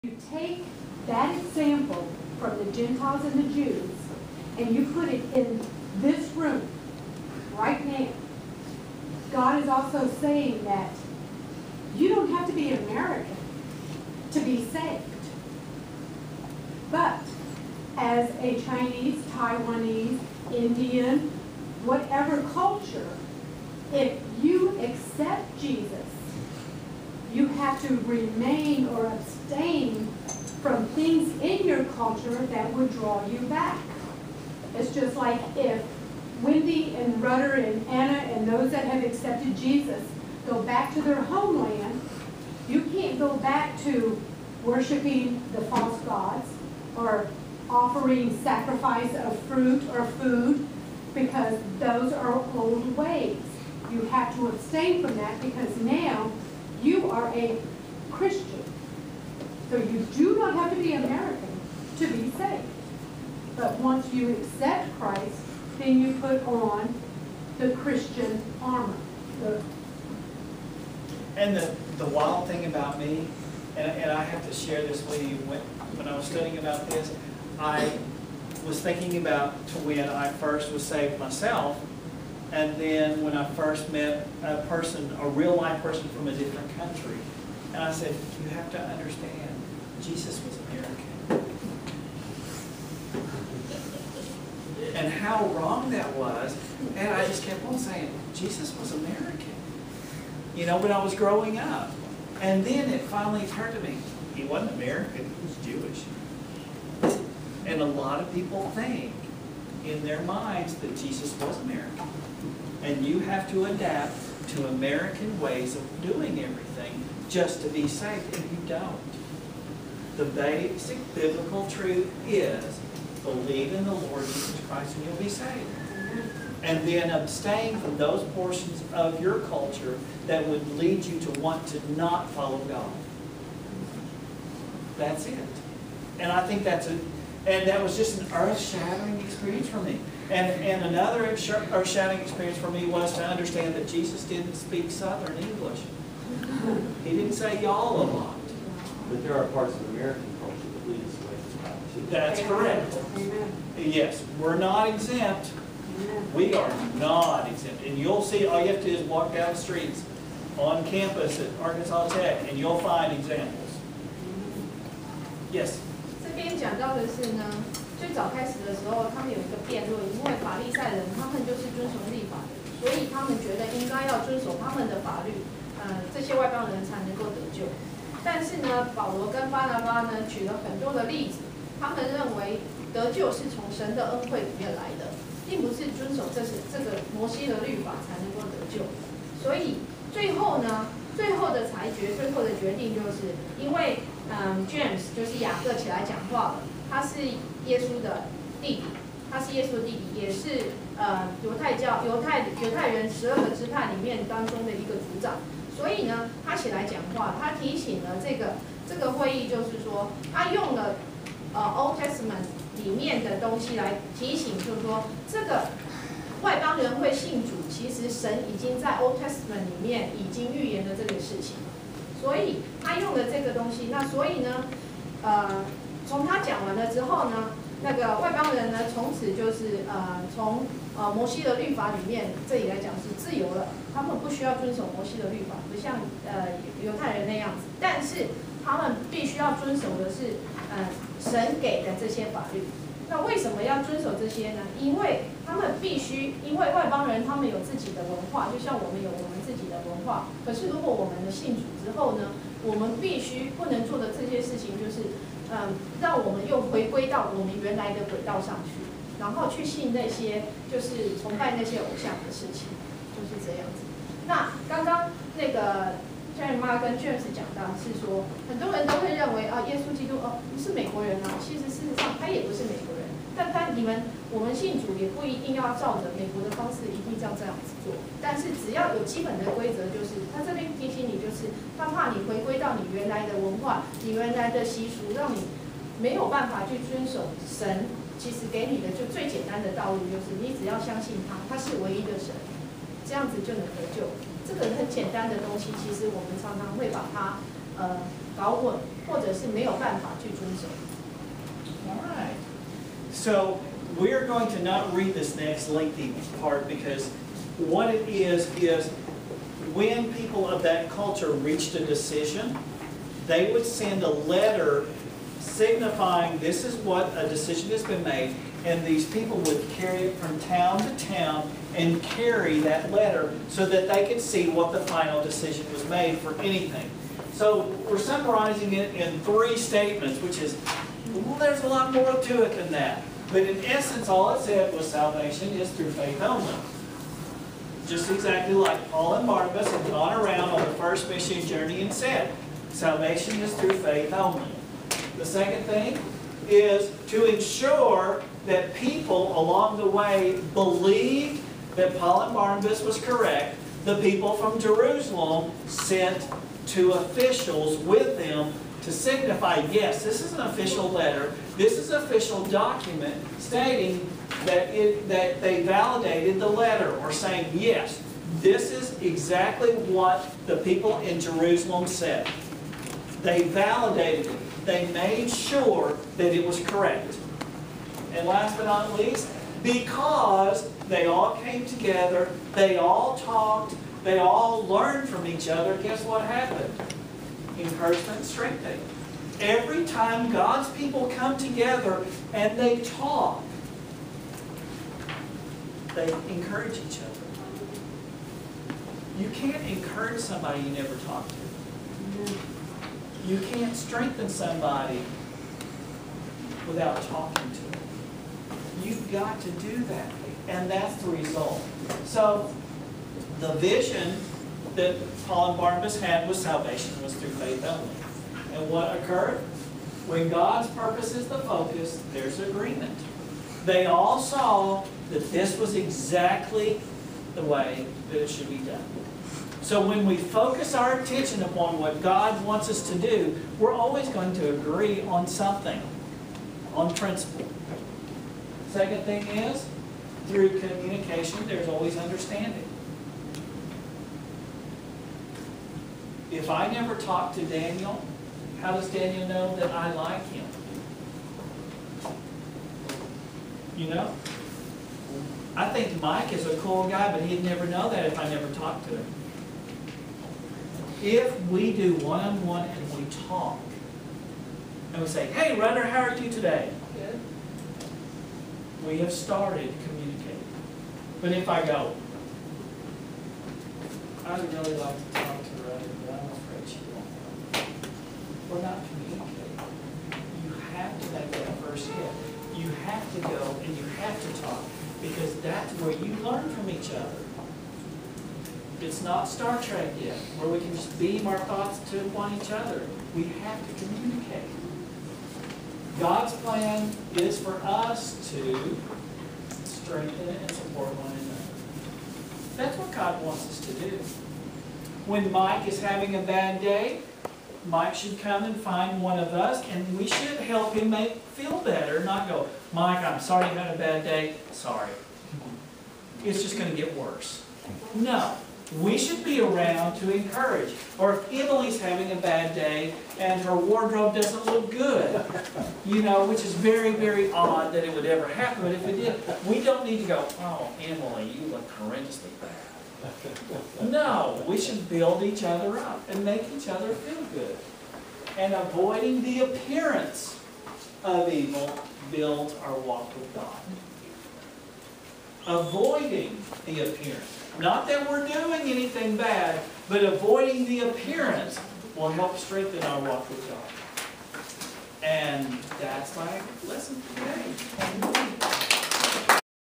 You take that example from the Gentiles and the Jews, and you put it in this room right now. God is also saying that you don't have to be American to be saved. But as a Chinese, Taiwanese, Indian, whatever culture, if you accept Jesus, you have to remain or abstain from things in your culture that would draw you back. It's just like if Wendy and Rudder and Anna and those that have accepted Jesus go back to their homeland, you can't go back to worshiping the false gods or offering sacrifice of fruit or food, because those are old ways. You have to abstain from that because now you are a Christian. So you do not have to be American to be saved. But once you accept Christ, then you put on the Christian armor. And the wild thing about me, and I have to share this with you, when I was studying about this, I was thinking about to when I first was saved myself, and then when I first met a person, a real life person from a different country. And I said, you have to understand, Jesus was American. And how wrong that was. And I just kept on saying, Jesus was American. You know, when I was growing up. And then it finally occurred to me, he wasn't American, he was Jewish. And a lot of people think in their minds that Jesus was American. And you have to adapt to American ways of doing everything just to be saved, and you don't. The basic biblical truth is believe in the Lord Jesus Christ and you'll be saved. And then abstain from those portions of your culture that would lead you to want to not follow God. That's it. And I think and that was just an earth-shattering experience for me. And another earth-shattering experience for me was to understand that Jesus didn't speak Southern English. He didn't say y'all a lot. But there are parts of American culture that lead us away from God. That's correct. Yes, we're not exempt. We are not exempt. And you'll see, all you have to do is walk down the streets on campus at Arkansas Tech, and you'll find examples. Yes? 这边讲到的是呢，最早开始的时候，他们有一个辩论，因为法利赛人他们就是遵从律法的，所以他们觉得应该要遵守他们的法律，这些外邦人才能够得救。但是呢，保罗跟巴拿巴呢举了很多的例子，他们认为得救是从神的恩惠里面来的，并不是遵守这个摩西的律法才能够得救。所以最后呢，最后的裁决，最后的决定就是因为。James 就是雅各起来讲话了，他是耶稣的弟弟，他是耶稣的弟弟，也是犹太人12个支派里面当中的一个族长，所以呢，他起来讲话，他提醒了这个会议，就是说他用了Old Testament 里面的东西来提醒，就是说这个外邦人会信主，其实神已经在 Old Testament 里面已经预言了这个事情。所以他用了这个东西，那所以呢，从他讲完了之后呢，那个外邦人呢，从此就是从摩西的律法里面，这里来讲是自由了，他们不需要遵守摩西的律法，不像犹太人那样子，但是他们必须要遵守的是神给的这些法律。那为什么要遵守这些呢？因为他们必须，因为外邦人他们有自己的文化，就像我们有我们自己的文化。可是如果我们的信主之后呢，我们必须不能做的这些事情，就是让我们又回归到我们原来的轨道上去，然后去信那些就是崇拜那些偶像的事情，就是这样子。那刚刚那个Jerry妈跟 James 讲到是说，很多人都会认为耶稣基督不是美国人啊，其实事实上他也不是美国人。但我们信主也不一定要照着美国的方式一定要这样子做，但是只要有基本的规则，就是他这边提醒你，就是他怕你回归到你原来的文化、你原来的习俗，让你没有办法去遵守神其实给你的就最简单的道路，就是你只要相信他是唯一的神，这样子就能得救。这个很简单的东西，其实我们常常会把它搞混，或者是没有办法去遵守。 All right. So we're going to not read this next lengthy part because what it is when people of that culture reached a decision, they would send a letter signifying this is what a decision has been made, and these people would carry it from town to town and carry that letter so that they could see what the final decision was made for anything. So we're summarizing it in 3 statements, which is, well, there's a lot more to it than that. But in essence, all it said was salvation is through faith only. Just exactly like Paul and Barnabas had gone around on the first mission journey and said, salvation is through faith only. The second thing is to ensure that people along the way believed that Paul and Barnabas was correct. The people from Jerusalem sent 2 officials with them to signify, yes, this is an official letter, this is an official document stating that they validated the letter, or saying, yes, this is exactly what the people in Jerusalem said. They validated it. They made sure that it was correct. And last but not least, because they all came together, they all talked, they all learned from each other, guess what happened? Encouragement and strengthening. Every time God's people come together and they talk, they encourage each other. You can't encourage somebody you never talk to. You can't strengthen somebody without talking to them. You've got to do that. And that's the result. So, the vision that Paul and Barnabas had was salvation was through faith only. And what occurred? When God's purpose is the focus, there's agreement. They all saw that this was exactly the way that it should be done. So when we focus our attention upon what God wants us to do, we're always going to agree on something, on principle. Second thing is, through communication, there's always understanding. If I never talk to Daniel, how does Daniel know that I like him? You know? I think Mike is a cool guy, but he'd never know that if I never talked to him. If we do one-on-one and we talk, and we say, hey, Runner, how are you today? Good. We have started communicating. But if I go, I would really like to talk to Runner, but I'm afraid she won't go. We're not communicating. You have to make that first step. You have to go and you have to talk, because that's where you learn from each other. It's not Star Trek yet, where we can just beam our thoughts upon each other. We have to communicate. God's plan is for us to strengthen and support one another. That's what God wants us to do. When Mike is having a bad day, Mike should come and find one of us, and we should help him feel better, not go, Mike, I'm sorry you had a bad day. Sorry. It's just going to get worse. No. We should be around to encourage. Or if Emily's having a bad day and her wardrobe doesn't look good, you know, which is very, very odd that it would ever happen, but if it did, we don't need to go, oh, Emily, you look horrendously bad. No, we should build each other up and make each other feel good. And avoiding the appearance of evil builds our walk with God. Avoiding the appearance. Not that we're doing anything bad, but avoiding the appearance will help strengthen our walk with God. And that's my lesson today.